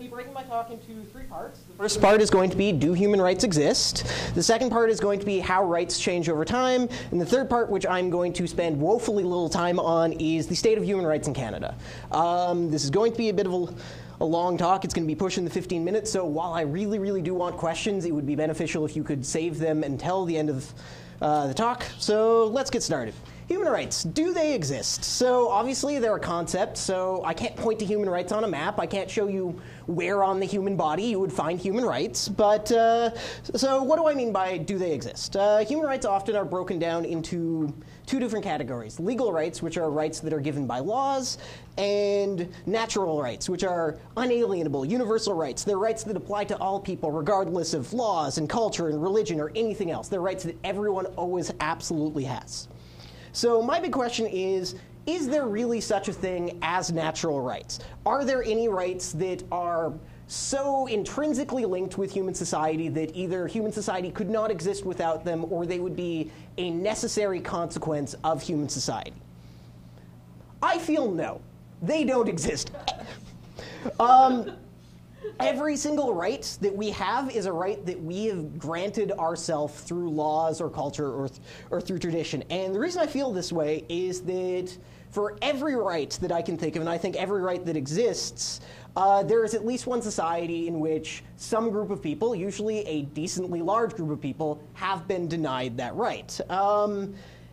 be breaking my talk into 3 parts. The first part is going to be, do human rights exist? The second part is going to be how rights change over time. And the third part, which I'm going to spend woefully little time on, is the state of human rights in Canada. This is going to be a bit of a long talk. It's going to be pushing the 15 minutes. So while I really, really do want questions, it would be beneficial if you could save them until the end of the talk. So let's get started. Human rights, do they exist? So obviously they're a concept, so I can't point to human rights on a map. I can't show you where on the human body you would find human rights. But so what do I mean by do they exist? Human rights often are broken down into 2 different categories. Legal rights, which are rights that are given by laws, and natural rights, which are unalienable, universal rights. They're rights that apply to all people, regardless of laws and culture and religion or anything else. They're rights that everyone always absolutely has. So my big question is there really such a thing as natural rights? Are there any rights that are so intrinsically linked with human society that either human society could not exist without them or they would be a necessary consequence of human society? I feel no. They don't exist. Every single right that we have is a right that we have granted ourselves through laws or culture or through tradition. And the reason I feel this way is that for every right that I can think of, and I think every right that exists, there is at least one society in which some group of people, usually a decently large group of people, have been denied that right.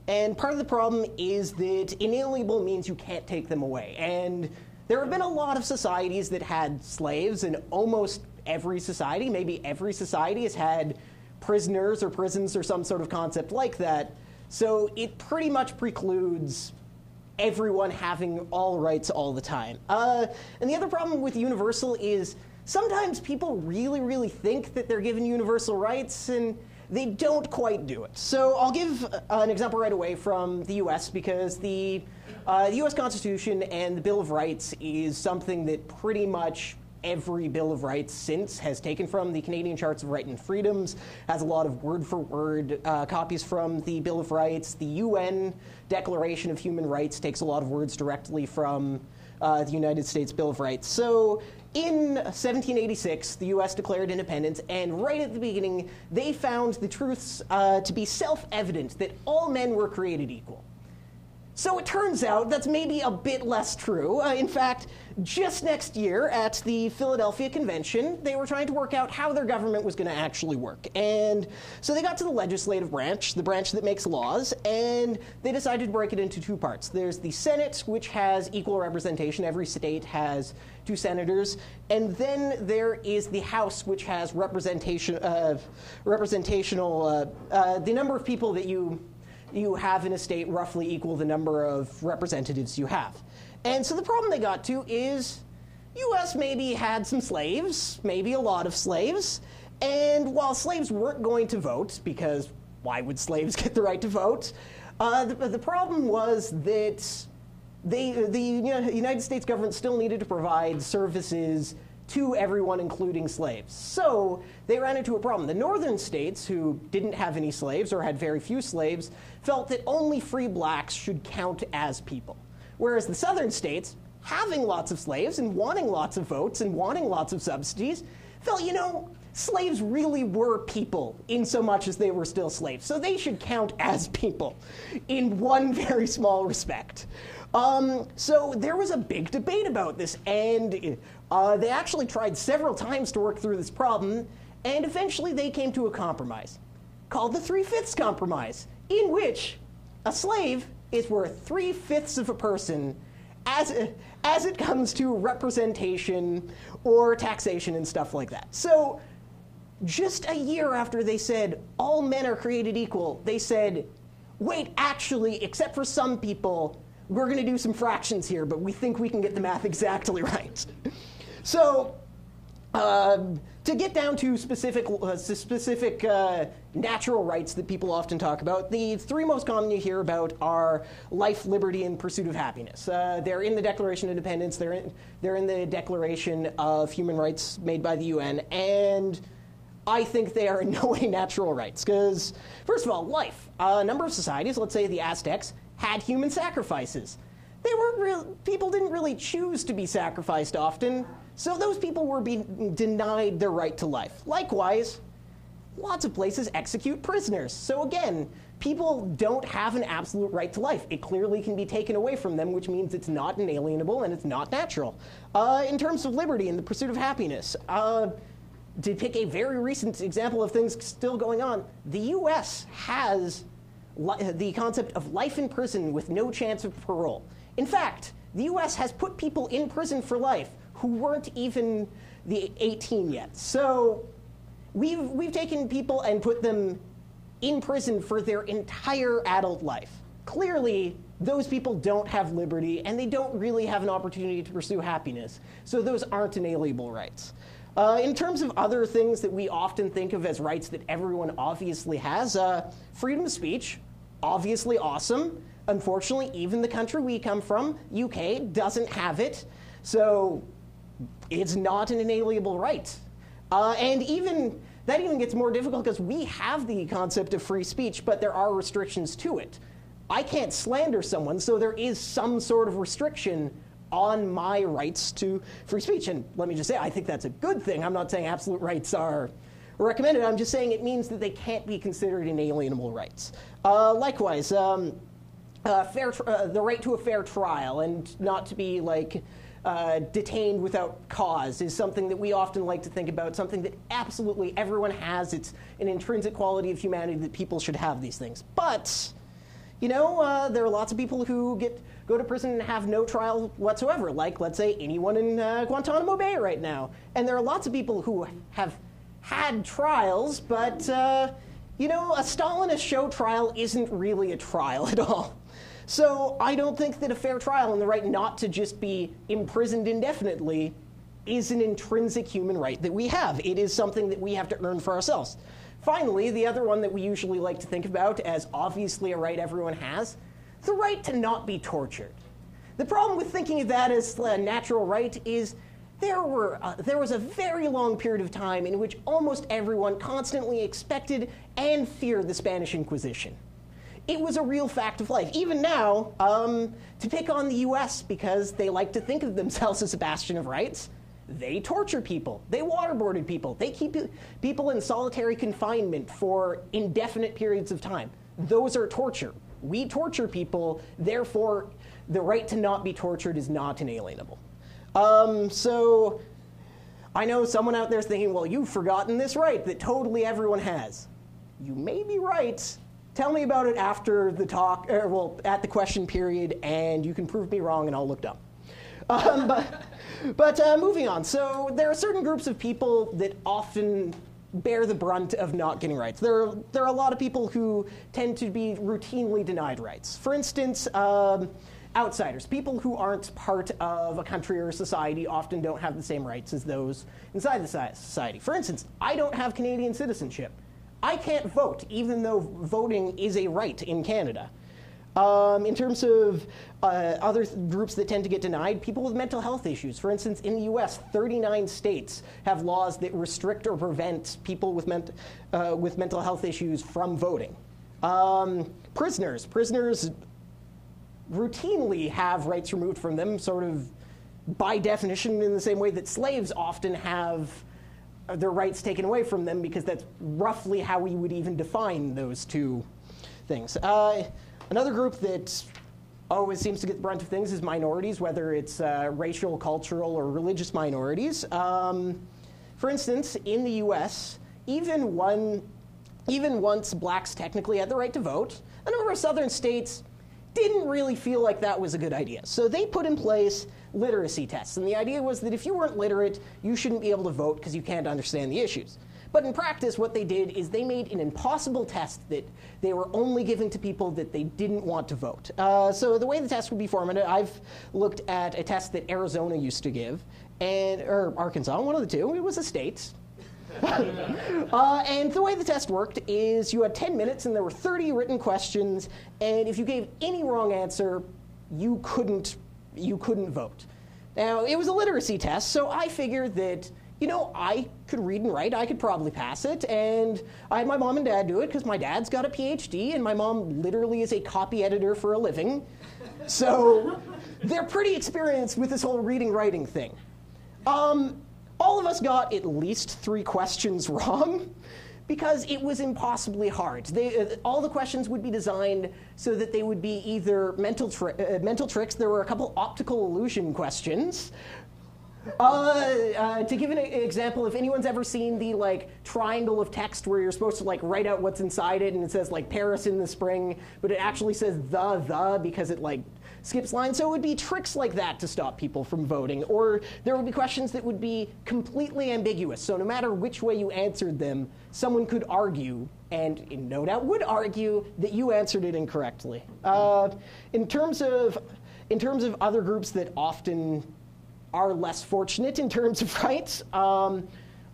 And part of the problem is that inalienable means you can't take them away. And there have been a lot of societies that had slaves, and almost every society, maybe every society, has had prisoners or prisons or some sort of concept like that. So it pretty much precludes everyone having all rights all the time. And the other problem with universal is sometimes people really, really think that they're given universal rights, and they don't quite do it. So I'll give an example right away from the US, because the U.S. Constitution and the Bill of Rights is something that pretty much every Bill of Rights since has taken from. The Canadian Charts of Rights and Freedoms has a lot of word-for-word copies from the Bill of Rights. The UN Declaration of Human Rights takes a lot of words directly from the United States Bill of Rights. So in 1786, the U.S. declared independence, and right at the beginning, they found the truths to be self-evident that all men were created equal. So it turns out that's maybe a bit less true. In fact, just next year at the Philadelphia Convention, they were trying to work out how their government was going to actually work. And so they got to the legislative branch, the branch that makes laws, and they decided to break it into 2 parts. There's the Senate, which has equal representation. Every state has 2 senators. And then there is the House, which has the number of people that you have in a state roughly equal the number of representatives you have. And so the problem they got to is U.S. maybe had some slaves, maybe a lot of slaves, and while slaves weren't going to vote, because why would slaves get the right to vote, the problem was that the United States government still needed to provide services to everyone, including slaves. So they ran into a problem. The northern states, who didn't have any slaves or had very few slaves, felt that only free blacks should count as people. Whereas the southern states, having lots of slaves and wanting lots of votes and wanting lots of subsidies, felt, slaves really were people in so much as they were still slaves. So they should count as people in one very small respect. So there was a big debate about this, and they actually tried several times to work through this problem, and eventually they came to a compromise called the 3/5 compromise, in which a slave is worth 3/5 of a person as it comes to representation or taxation and stuff like that. So just a year after they said all men are created equal, they said, wait, actually, except for some people, we're going to do some fractions here, but we think we can get the math exactly right. So to get down to specific natural rights that people often talk about, the 3 most common you hear about are life, liberty, and pursuit of happiness. They're in the Declaration of Independence. They're in the Declaration of Human Rights made by the UN, and I think they are in no way natural rights. Because, first of all, life. A number of societies, let's say the Aztecs, had human sacrifices. People didn't really choose to be sacrificed often. So those people were being denied their right to life. Likewise, lots of places execute prisoners. So again, people don't have an absolute right to life. It clearly can be taken away from them, which means it's not inalienable and it's not natural. In terms of liberty and the pursuit of happiness, to pick a very recent example of things still going on, the US has the concept of life in prison with no chance of parole. In fact, the US has put people in prison for life who weren't even the 18 yet. So we've taken people and put them in prison for their entire adult life. Clearly, those people don't have liberty, and they don't really have an opportunity to pursue happiness. So those aren't inalienable rights. In terms of other things that we often think of as rights that everyone obviously has, freedom of speech, obviously awesome. Unfortunately, even the country we come from, UK, doesn't have it. So it's not an inalienable right. And that even gets more difficult because we have the concept of free speech, but there are restrictions to it. I can't slander someone, so there is some sort of restriction on my rights to free speech. And let me just say, I think that's a good thing. I'm not saying absolute rights are recommended. I'm just saying it means that they can't be considered inalienable rights. Likewise, the right to a fair trial and not to be detained without cause is something that we often like to think about, something that absolutely everyone has. It's an intrinsic quality of humanity that people should have these things. But, there are lots of people who go to prison and have no trial whatsoever, like, let's say, anyone in Guantanamo Bay right now. And there are lots of people who have had trials, but, a Stalinist show trial isn't really a trial at all. So I don't think that a fair trial and the right not to just be imprisoned indefinitely is an intrinsic human right that we have. It is something that we have to earn for ourselves. Finally, the other one that we usually like to think about as obviously a right everyone has, the right to not be tortured. The problem with thinking of that as a natural right is there was a very long period of time in which almost everyone constantly expected and feared the Spanish Inquisition. It was a real fact of life. Even now, to pick on the US because they like to think of themselves as a bastion of rights, they torture people. They waterboarded people. They keep people in solitary confinement for indefinite periods of time. Those are torture. We torture people. Therefore, the right to not be tortured is not inalienable. So I know someone out there is thinking, well, you've forgotten this right that totally everyone has. You may be right. Tell me about it after the talk, at the question period, and you can prove me wrong, and I'll look dumb. But moving on. So there are certain groups of people that often bear the brunt of not getting rights. There are a lot of people who tend to be routinely denied rights. For instance, outsiders, people who aren't part of a country or a society, often don't have the same rights as those inside the society. For instance, I don't have Canadian citizenship. I can't vote, even though voting is a right in Canada. In terms of other groups that tend to get denied, people with mental health issues. For instance, in the US, 39 states have laws that restrict or prevent people with mental health issues from voting. Prisoners routinely have rights removed from them, sort of by definition, in the same way that slaves often have their rights taken away from them, because that's roughly how we would even define those two things. Another group that always seems to get the brunt of things is minorities, whether it's racial, cultural, or religious minorities. For instance, in the US, even once blacks technically had the right to vote, a number of southern states didn't really feel like that was a good idea. So they put in place literacy tests. And the idea was that if you weren't literate, you shouldn't be able to vote because you can't understand the issues. But in practice, what they did is they made an impossible test that they were only giving to people that they didn't want to vote. So the way the test would be formatted, I've looked at a test that Arizona used to give, or Arkansas, one of the two. It was a state. And the way the test worked is you had 10 minutes and there were 30 written questions, and if you gave any wrong answer, you couldn't vote. Now, it was a literacy test, so I figured that, I could read and write, I could probably pass it, and I had my mom and dad do it because my dad's got a PhD and my mom literally is a copy editor for a living. So they're pretty experienced with this whole reading writing thing. All of us got at least 3 questions wrong because it was impossibly hard. All the questions would be designed so that they would be either mental tricks. There were a couple optical illusion questions. To give an example, if anyone's ever seen the triangle of text where you're supposed to write out what's inside it, and it says Paris in the spring, but it actually says the because it skips lines. So it would be tricks like that to stop people from voting. Or there would be questions that would be completely ambiguous. So no matter which way you answered them, someone could argue, and no doubt would argue, that you answered it incorrectly. In terms of other groups that often are less fortunate in terms of rights,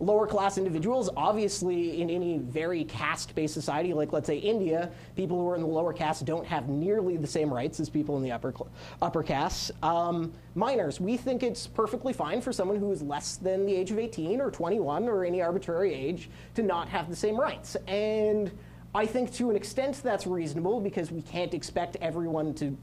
lower class individuals, obviously in any very caste-based society, like let's say India, people who are in the lower caste don't have nearly the same rights as people in the upper castes. Minors, we think it's perfectly fine for someone who is less than the age of 18 or 21 or any arbitrary age to not have the same rights. And I think to an extent that's reasonable because we can't expect everyone to,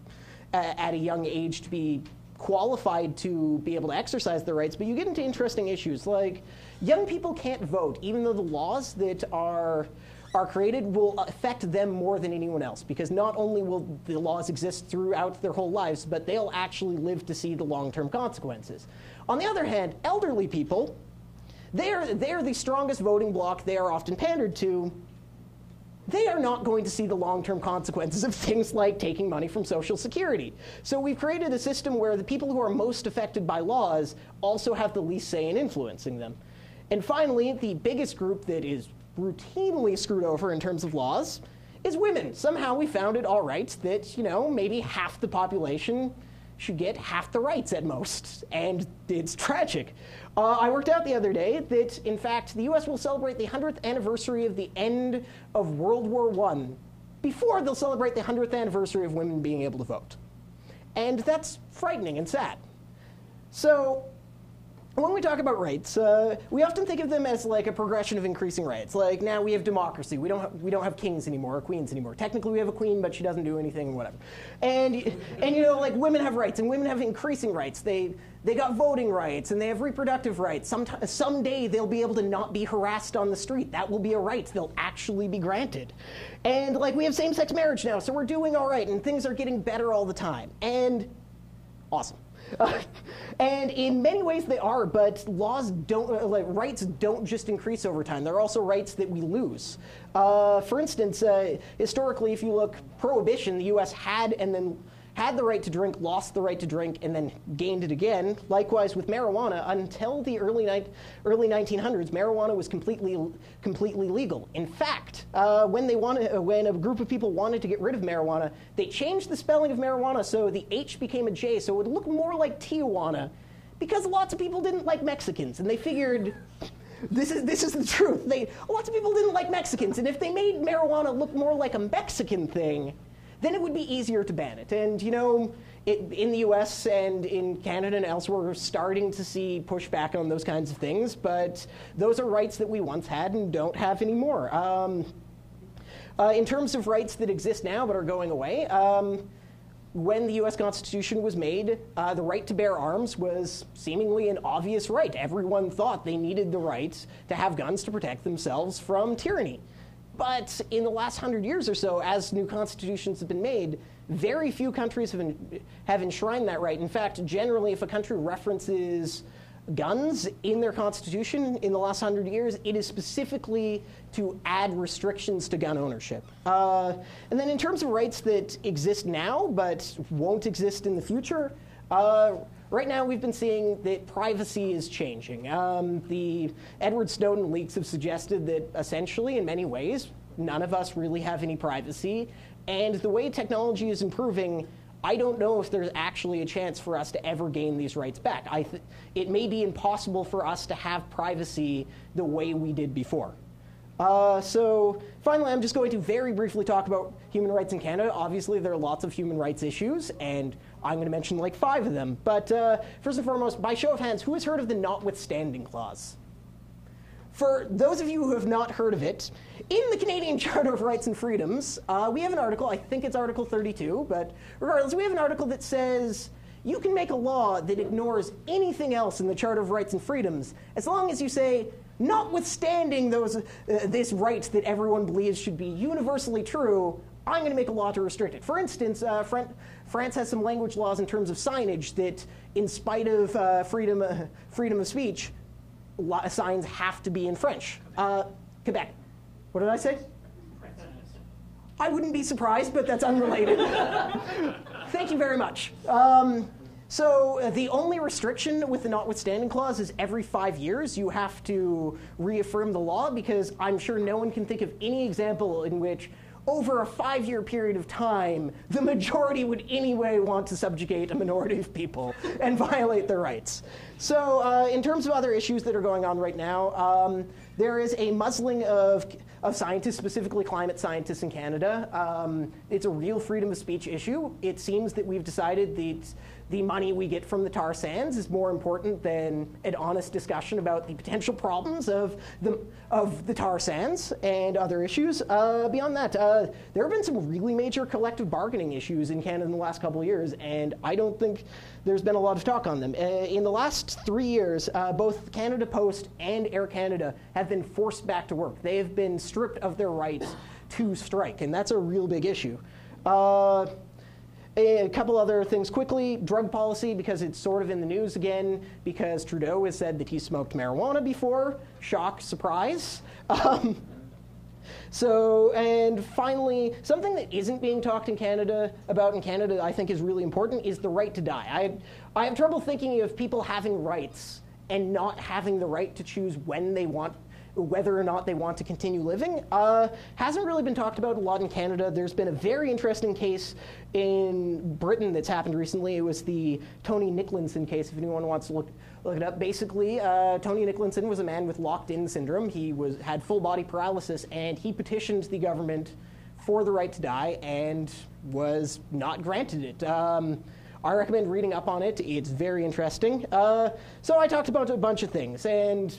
at a young age, to be qualified to be able to exercise their rights, but you get into interesting issues like young people can't vote, even though the laws that are created will affect them more than anyone else, because not only will the laws exist throughout their whole lives, but they'll actually live to see the long-term consequences. On the other hand, elderly people, they're the strongest voting bloc. They are often pandered to. They are not going to see the long-term consequences of things like taking money from Social Security. So we've created a system where the people who are most affected by laws also have the least say in influencing them. And finally, the biggest group that is routinely screwed over in terms of laws is women. Somehow we found it all right that, maybe half the population should get half the rights at most. And it's tragic. I worked out the other day that, in fact, the US will celebrate the 100th anniversary of the end of World War I before they'll celebrate the 100th anniversary of women being able to vote. And that's frightening and sad. So when we talk about rights, we often think of them as a progression of increasing rights. Like now we have democracy. We don't have kings anymore or queens anymore. Technically we have a queen, but she doesn't do anything, whatever. And women have rights, and women have increasing rights. They got voting rights, and they have reproductive rights. Someday they'll be able to not be harassed on the street. That will be a right. They'll actually be granted. And we have same-sex marriage now, so we're doing all right, and things are getting better all the time. And awesome. And in many ways they are, but laws don't, rights don't just increase over time. There are also rights that we lose. For instance, historically, if you look, Prohibition, the U.S. had the right to drink, lost the right to drink, and then gained it again. Likewise with marijuana, until the early 1900s, marijuana was completely legal. In fact, when a group of people wanted to get rid of marijuana, they changed the spelling of marijuana so the H became a J, so it would look more like Tijuana, because lots of people didn't like Mexicans, and they figured. This is the truth. Lots of people didn't like Mexicans, and if they made marijuana look more like a Mexican thing, then it would be easier to ban it. And, in the US and in Canada and elsewhere, we're starting to see pushback on those kinds of things, but those are rights that we once had and don't have anymore. In terms of rights that exist now but are going away, when the US Constitution was made, the right to bear arms was seemingly an obvious right. Everyone thought they needed the right to have guns to protect themselves from tyranny. But in the last 100 years or so, as new constitutions have been made, very few countries have enshrined that right. In fact, generally, if a country references guns in their constitution in the last 100 years, it is specifically to add restrictions to gun ownership. And then in terms of rights that exist now but won't exist in the future, right now we've been seeing that privacy is changing. The Edward Snowden leaks have suggested that essentially, in many ways, none of us really have any privacy. And the way technology is improving, I don't know if there's actually a chance for us to ever gain these rights back. It may be impossible for us to have privacy the way we did before. So finally, I'm just going to very briefly talk about human rights in Canada. Obviously, there are lots of human rights issues, and I'm going to mention 5 of them. But first and foremost, by show of hands, who has heard of the notwithstanding clause? For those of you who have not heard of it, in the Canadian Charter of Rights and Freedoms, we have an article, I think it's Article 32, but regardless, we have an article that says you can make a law that ignores anything else in the Charter of Rights and Freedoms, as long as you say, notwithstanding this right that everyone believes should be universally true, I'm going to make a law to restrict it. For instance, France has some language laws in terms of signage that, in spite of freedom of speech, signs have to be in French. Quebec. What did I say? I wouldn't be surprised, but that's unrelated. Thank you very much. So the only restriction with the notwithstanding clause is every 5 years you have to reaffirm the law, because I'm sure no one can think of any example in which over a 5-year period of time, the majority would anyway want to subjugate a minority of people and violate their rights. So in terms of other issues that are going on right now, there is a muzzling of scientists, specifically climate scientists in Canada. It's a real freedom of speech issue. It seems that we've decided that the money we get from the tar sands is more important than an honest discussion about the potential problems of the tar sands and other issues. Beyond that, there have been some really major collective bargaining issues in Canada in the last couple of years, and I don't think there's been a lot of talk on them. In the last 3 years, both Canada Post and Air Canada have been forced back to work. They have been stripped of their rights to strike, and that's a real big issue. A couple other things quickly. Drug policy, because it's sort of in the news again, because Trudeau has said that he smoked marijuana before. Shock, surprise. And finally, something that isn't being talked in Canada I think is really important, is the right to die. I have trouble thinking of people having rights and not having the right to choose whether or not they want to continue living. Hasn't really been talked about a lot in Canada. There's been a very interesting case in Britain that's happened recently. It was the Tony Nicholson case, if anyone wants to look it up. Basically, Tony Nicholson was a man with locked-in syndrome. He had full body paralysis, and he petitioned the government for the right to die and was not granted it. I recommend reading up on it. It's very interesting. So I talked about a bunch of things, and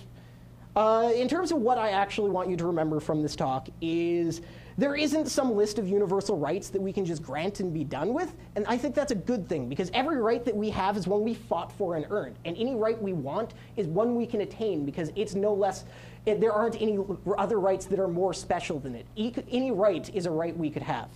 in terms of what I actually want you to remember from this talk is there isn't some list of universal rights that we can just grant and be done with, and I think that's a good thing, because every right that we have is one we fought for and earned, and any right we want is one we can attain, because it's no less, there aren't any other rights that are more special than it. Any right is a right we could have.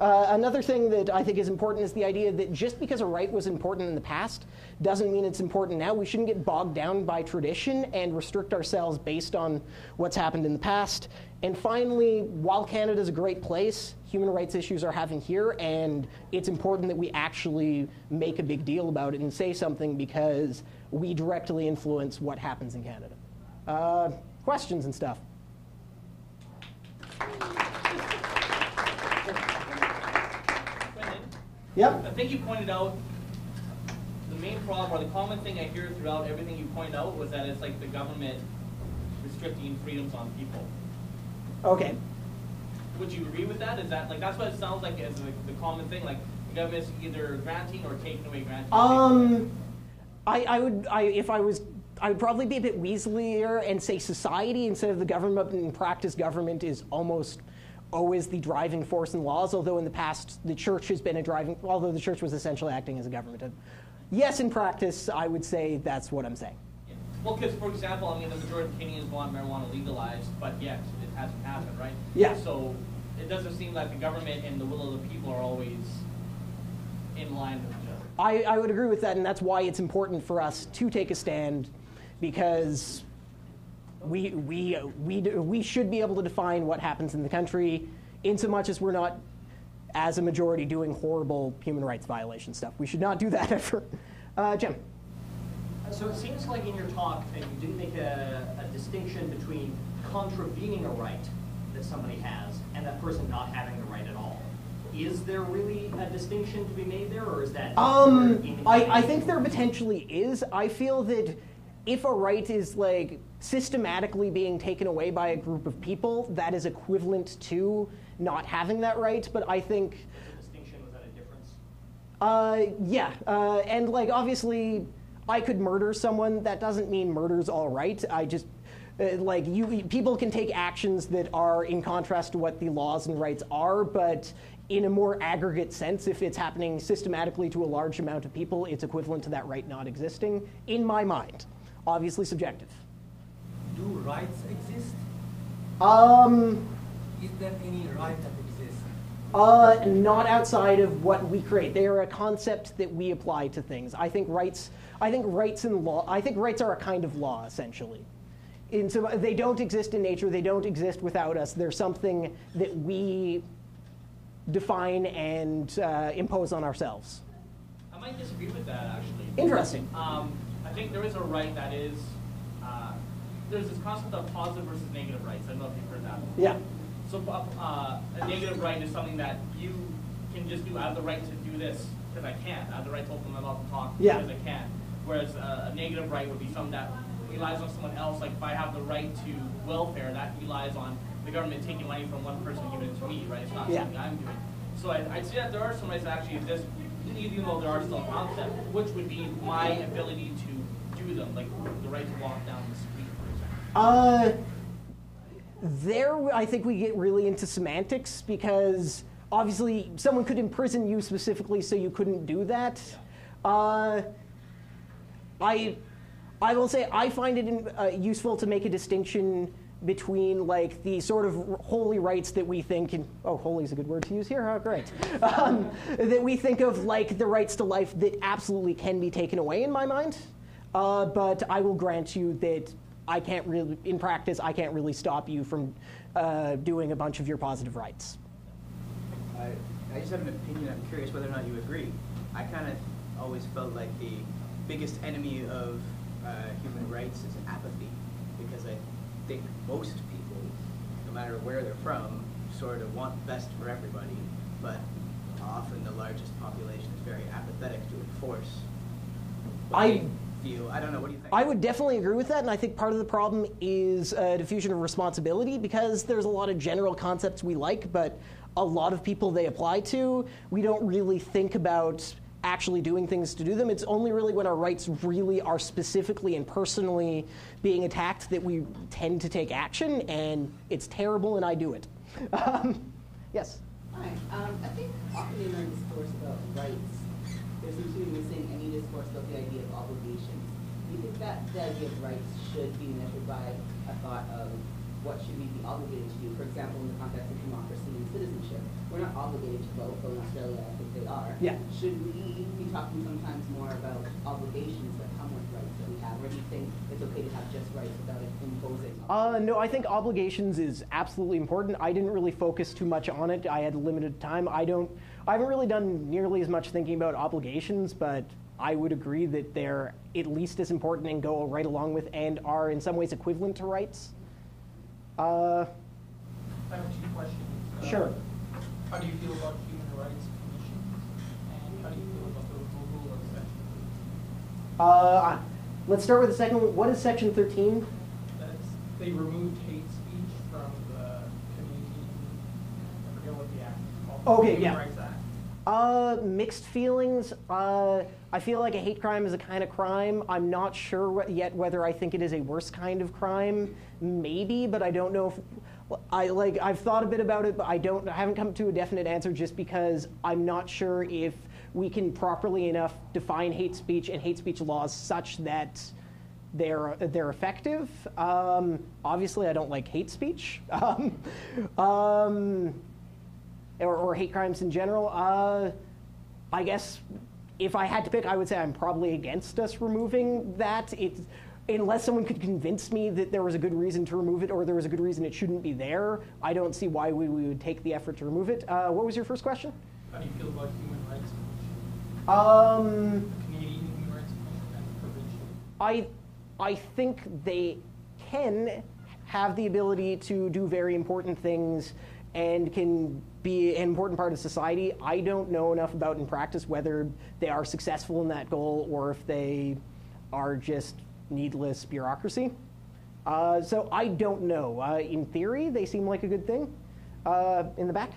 Another thing that I think is important is the idea that just because a right was important in the past doesn't mean it's important now. We shouldn't get bogged down by tradition and restrict ourselves based on what's happened in the past. And finally, while Canada's a great place, human rights issues are happening here, and it's important that we actually make a big deal about it and say something, because we directly influence what happens in Canada. Questions and stuff? Yep. I think you pointed out the main problem, or the common thing I hear throughout everything you point out, was that it's like the government restricting freedoms on people. Okay. Would you agree with that? Is that like that's what it sounds like as the common thing? Like the government's either granting or taking away granting. I would probably be a bit weaselier and say society instead of the government. In practice, government is almost always the driving force in laws, although in the past the church has been although the church was essentially acting as a government. Yes, in practice, I would say that's what I'm saying. Yeah. Well, because, for example, I mean, the majority of Canadians want marijuana legalized, but yet it hasn't happened, right? Yeah. So it doesn't seem like the government and the will of the people are always in line with each other. I would agree with that, and that's why it's important for us to take a stand, because we should be able to define what happens in the country, in so much as we're not, as a majority, doing horrible human rights violation stuff. We should not do that ever. Jim. So it seems like in your talk that you didn't make a distinction between contravening a right that somebody has and that person not having the right at all. Is there really a distinction to be made there, or is that? I think there potentially is. I feel that if a right is like systematically being taken away by a group of people, that is equivalent to not having that right. But I think the distinction, was that a difference? Yeah, and like obviously, I could murder someone. That doesn't mean murder's all right. I just people can take actions that are in contrast to what the laws and rights are, but in a more aggregate sense, if it's happening systematically to a large amount of people, it's equivalent to that right not existing, in my mind. Obviously subjective. Do rights exist? Is there any right that exists? Not outside of what we create. They are a concept that we apply to things. I think rights are a kind of law, essentially. And so they don't exist in nature. They don't exist without us. They're something that we define and impose on ourselves. I might disagree with that, actually. Interesting. I think there is a right that is, there's this concept of positive versus negative rights. I don't know if you've heard that before. Yeah. So a negative right is something that you can just do. I have the right to do this because I can. I have the right to open my mouth and talk because I can. Whereas a negative right would be something that relies on someone else. Like if I have the right to welfare, that relies on the government taking money from one person and giving it to me, right? It's not something I'm doing. So I'd say that there are some rights that actually exist, even though there are still concepts, which would be my ability to do them, like the right to walk down the street, for example. There, I think we get really into semantics because obviously someone could imprison you specifically so you couldn't do that. I will say I find it useful to make a distinction between like the sort of holy rights that we think, holy is a good word to use here, oh great, that we think of like the rights to life that absolutely can be taken away in my mind, but I will grant you that I can't really, in practice, I can't really stop you from doing a bunch of your positive rights. I just have an opinion. I'm curious whether or not you agree. I kind of always felt like the biggest enemy of human rights is apathy, because I think most people, no matter where they're from, sort of want the best for everybody, but often the largest population is very apathetic to enforce what they feel. I don't know, what do you think? I would definitely agree with that, and I think part of the problem is diffusion of responsibility, because there's a lot of general concepts we like, but a lot of people they apply to, we don't really think about actually doing things to do them. It's only really when our rights really are specifically and personally being attacked that we tend to take action, and it's terrible, and I do it. Yes? Hi. I think often in our discourse about rights, there seems to be missing any discourse about the idea of obligations. Do you think that the idea of rights should be measured by a thought of what should we be obligated to do? For example, in the context of democracy and citizenship, we're not obligated to vote, though in Australia I think they are. Yeah. Should we be talking sometimes more about obligations that come with rights that we have, or do you think it's okay to have just rights without it imposing? No, I think obligations is absolutely important. I didn't really focus too much on it. I had limited time. I haven't really done nearly as much thinking about obligations, but I would agree that they're at least as important and go right along with and are in some ways equivalent to rights. I have two questions. Sure. How do you feel about human rights commissions, and how do you feel about the removal of Section 13? Let's start with the second one. What is Section 13? They removed hate speech from the Canadian, I forget what the act is called. Okay, Human yeah. Rights Act. Mixed feelings. I feel like a hate crime is a kind of crime. I'm not sure yet whether I think it is a worse kind of crime. Maybe, but I don't know if I've thought a bit about it, but I haven't come to a definite answer just because I'm not sure if we can properly enough define hate speech and hate speech laws such that they're effective. Obviously, I don't like hate speech. Or hate crimes in general. I guess if I had to pick, I would say I'm probably against us removing that. Unless someone could convince me that there was a good reason to remove it or there was a good reason it shouldn't be there, I don't see why we would take the effort to remove it. What was your first question? How do you feel about human rights commission? The Canadian Human Rights Commission and provincial? I think they can have the ability to do very important things and can be an important part of society. I don't know enough about in practice whether they are successful in that goal or if they are just needless bureaucracy. So I don't know. In theory, they seem like a good thing. In the back?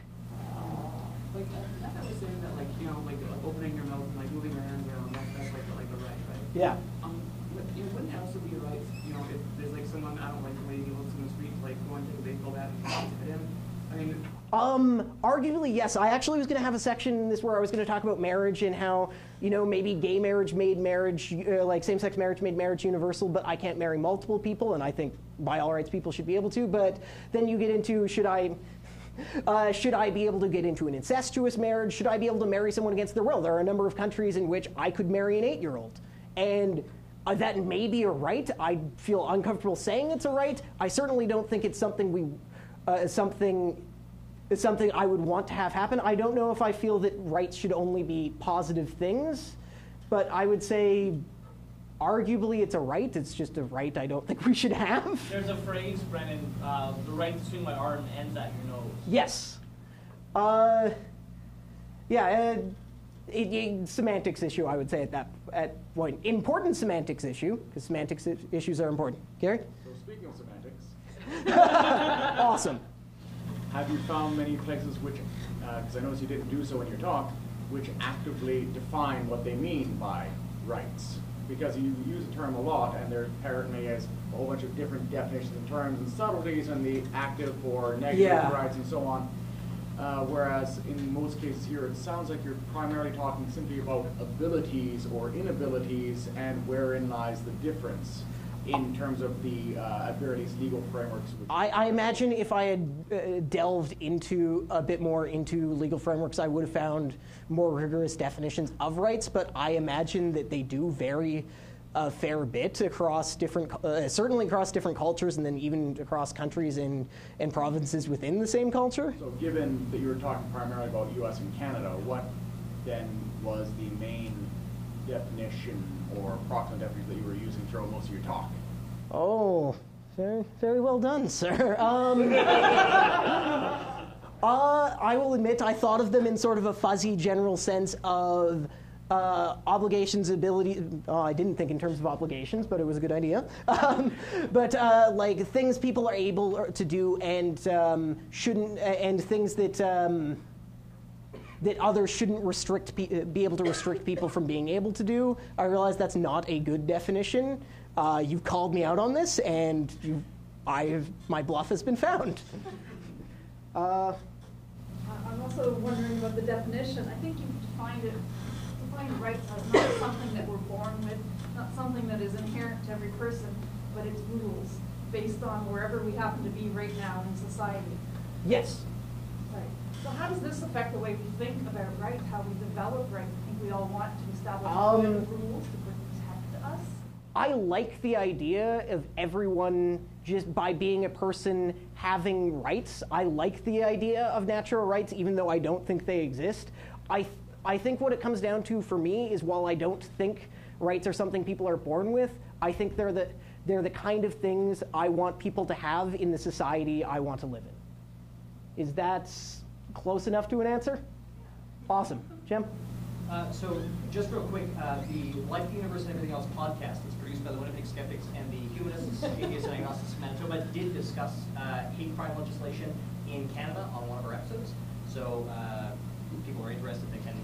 Like, I thought was saying that, like, you know, like opening your mouth and like moving your hands around, that's like a right, right? Yeah. But, you know, wouldn't it also be a right, you know, if there's like someone, I don't like the way he looks in the street, like go and take a baseball bat and hit him? I mean, Arguably, yes. I actually was going to have a section in this where I was going to talk about marriage and how, maybe gay marriage made marriage, like same-sex marriage made marriage universal, but I can't marry multiple people, and I think by all rights people should be able to. But then you get into, should I be able to get into an incestuous marriage? Should I be able to marry someone against their will? There are a number of countries in which I could marry an 8-year-old. And that may be a right. I feel uncomfortable saying it's a right. I certainly don't think it's something it's something I would want to have happen. I don't know if I feel that rights should only be positive things, but I would say arguably it's a right. It's just a right I don't think we should have. There's a phrase, Brennan, the right to swing my arm ends at your nose. Yes. Semantics issue, I would say at point. Important semantics issue, because semantics issues are important. Gary? So speaking of semantics. Awesome. Have you found many places which, because I noticed you didn't do so in your talk, which actively define what they mean by rights? Because you use the term a lot, and there apparently is a whole bunch of different definitions and terms and subtleties and the active or negative rights and so on. Whereas in most cases here, it sounds like you're primarily talking simply about abilities or inabilities and wherein lies the difference in terms of the various legal frameworks. I imagine if I had delved into a bit more into legal frameworks, I would have found more rigorous definitions of rights, but I imagine that they do vary a fair bit across different, certainly across different cultures, and then even across countries and provinces within the same culture. So given that you were talking primarily about US and Canada, what then was the main definition or approximate definition that you were using throughout most of your talk? Oh, very, very well done, sir. I will admit I thought of them in sort of a fuzzy general sense of obligations, ability. I didn't think in terms of obligations, but it was a good idea. But like things people are able to do and shouldn't, and things that that others shouldn't be able to restrict people from being able to do. I realize that's not a good definition. You've called me out on this, and my bluff has been found. I'm also wondering about the definition. I think you define rights as not something that we're born with, not something that is inherent to every person, but it's rules based on wherever we happen to be right now in society. Yes. Right. So how does this affect the way we think about rights, how we develop rights? I think we all want to establish rules to protect us. I like the idea of everyone just by being a person having rights. I like the idea of natural rights, even though I don't think they exist. I think what it comes down to for me is while I don't think rights are something people are born with, I think they're the kind of things I want people to have in the society I want to live in. Is that close enough to an answer? Awesome. Jim? So just real quick, the Life, the Universe, and Everything Else podcast is produced by the Winnipeg Skeptics and the Humanists, Atheists, and Agnostics of Manitoba did discuss hate crime legislation in Canada on one of our episodes. So if people are interested, they can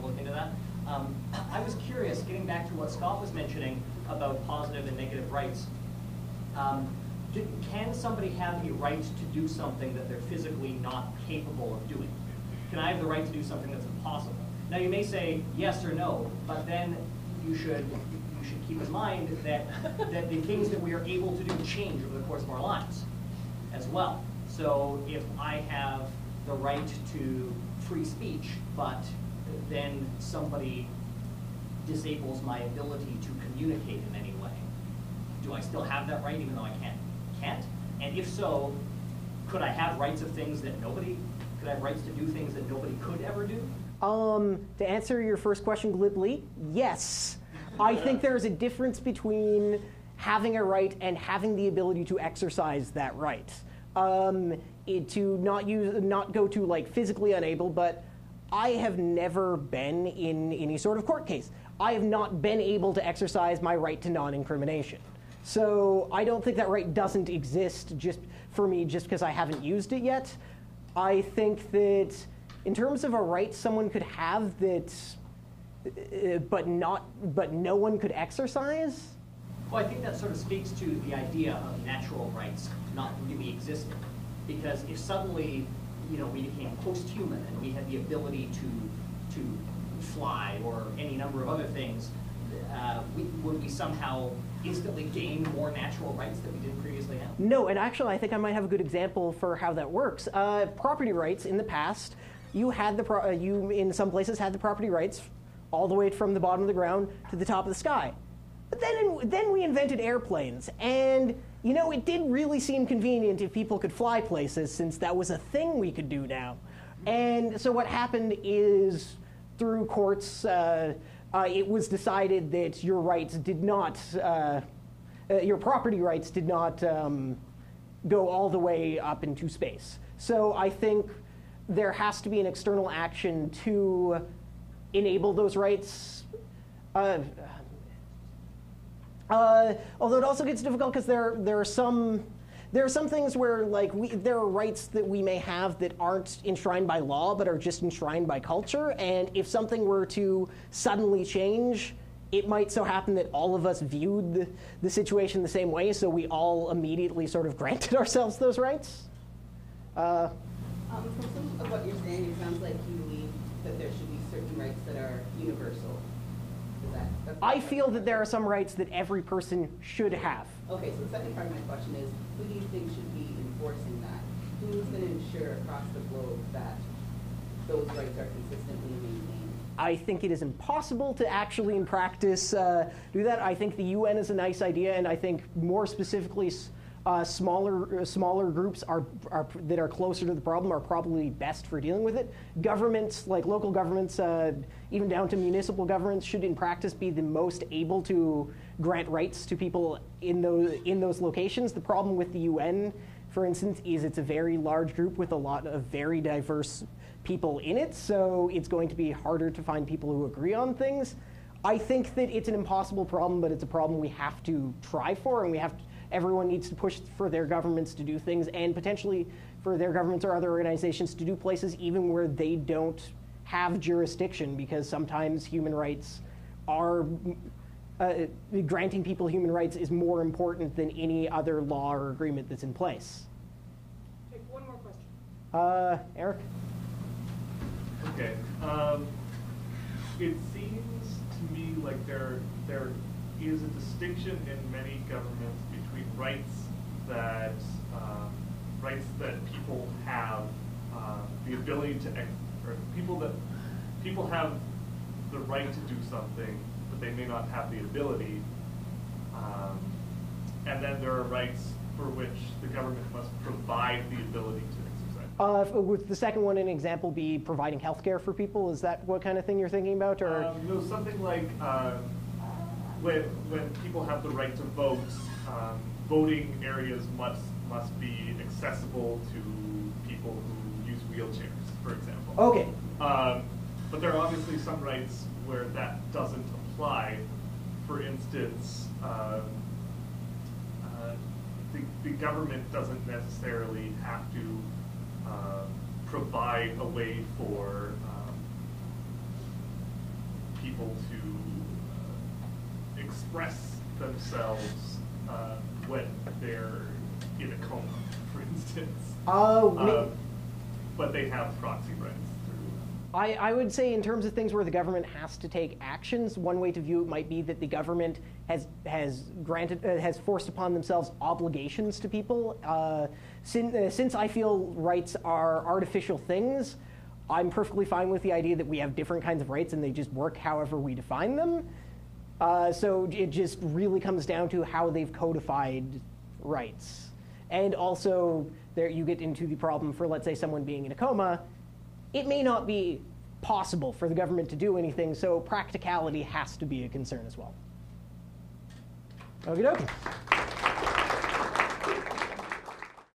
look into that. I was curious, getting back to what Scott was mentioning about positive and negative rights. Can somebody have a right to do something that they're physically not capable of doing? Can I have the right to do something that's impossible? Now you may say yes or no, but then you should keep in mind that the things that we are able to do change over the course of our lives as well. So if I have the right to free speech, but then somebody disables my ability to communicate in any way, do I still have that right even though I can't? And if so, could I have rights of things that could I have rights to do things that nobody could ever do? To answer your first question glibly, yes. I think there's a difference between having a right and having the ability to exercise that right. To not go to like physically unable, but I have never been in any sort of court case. I have not been able to exercise my right to non-incrimination. So I don't think that right doesn't exist just for me just because I haven't used it yet. I think that in terms of a right someone could have that, but no one could exercise. Well, I think that sort of speaks to the idea of natural rights not really existing. Because if suddenly we became post-human and we had the ability to fly or any number of other things, would we somehow instantly gain more natural rights that we didn't previously have? No, and actually I think I might have a good example for how that works. Property rights in the past, you in some places had the property rights all the way from the bottom of the ground to the top of the sky. But then we invented airplanes, and it did really seem convenient if people could fly places, since that was a thing we could do now. And so what happened is, through courts, it was decided that your rights did not, your property rights did not go all the way up into space. So I think there has to be an external action to enable those rights. Although it also gets difficult because there are some things where there are rights that we may have that aren't enshrined by law but are just enshrined by culture, and if something were to suddenly change, it might so happen that all of us viewed the situation the same way, so we all immediately sort of granted ourselves those rights. From some of what you're saying, it sounds like you believe that there should be certain rights that are universal. I feel that there are some rights that every person should have. Okay, so the second part of my question is, who do you think should be enforcing that? Who's going to ensure across the globe that those rights are consistently maintained? I think it is impossible to actually, in practice, do that. I think the UN is a nice idea, and I think more specifically, smaller groups that are closer to the problem are probably best for dealing with it. Governments, like local governments, even down to municipal governments, should in practice be the most able to grant rights to people in those locations. The problem with the UN, for instance, is it's a very large group with a lot of very diverse people in it, so it's going to be harder to find people who agree on things. I think that it's an impossible problem, but it's a problem we have to try for, and everyone needs to push for their governments to do things, and potentially for their governments or other organizations to do places even where they don't have jurisdiction, because sometimes human rights are, granting people human rights is more important than any other law or agreement that's in place. Take one more question. Eric? Okay. It seems to me like there is a distinction in many governments between rights that people have the ability to, or people have the right to do something, but they may not have the ability. And then there are rights for which the government must provide the ability to exercise. Would the second one an example be providing health care for people? Is that what kind of thing you're thinking about? Or No, something like when people have the right to vote, voting areas must be accessible to people who use wheelchairs, for example. Okay. But there are obviously some rights where that doesn't apply. For instance, the government doesn't necessarily have to provide a way for people to express themselves when they're in a coma, for instance. But they have proxy rights. I would say in terms of things where the government has to take actions, one way to view it might be that the government has forced upon themselves obligations to people. Since I feel rights are artificial things, I'm perfectly fine with the idea that we have different kinds of rights and they just work however we define them. So it just really comes down to how they've codified rights. And also, there you get into the problem for, let's say, someone being in a coma. It may not be possible for the government to do anything, so practicality has to be a concern as well. Okie dokie.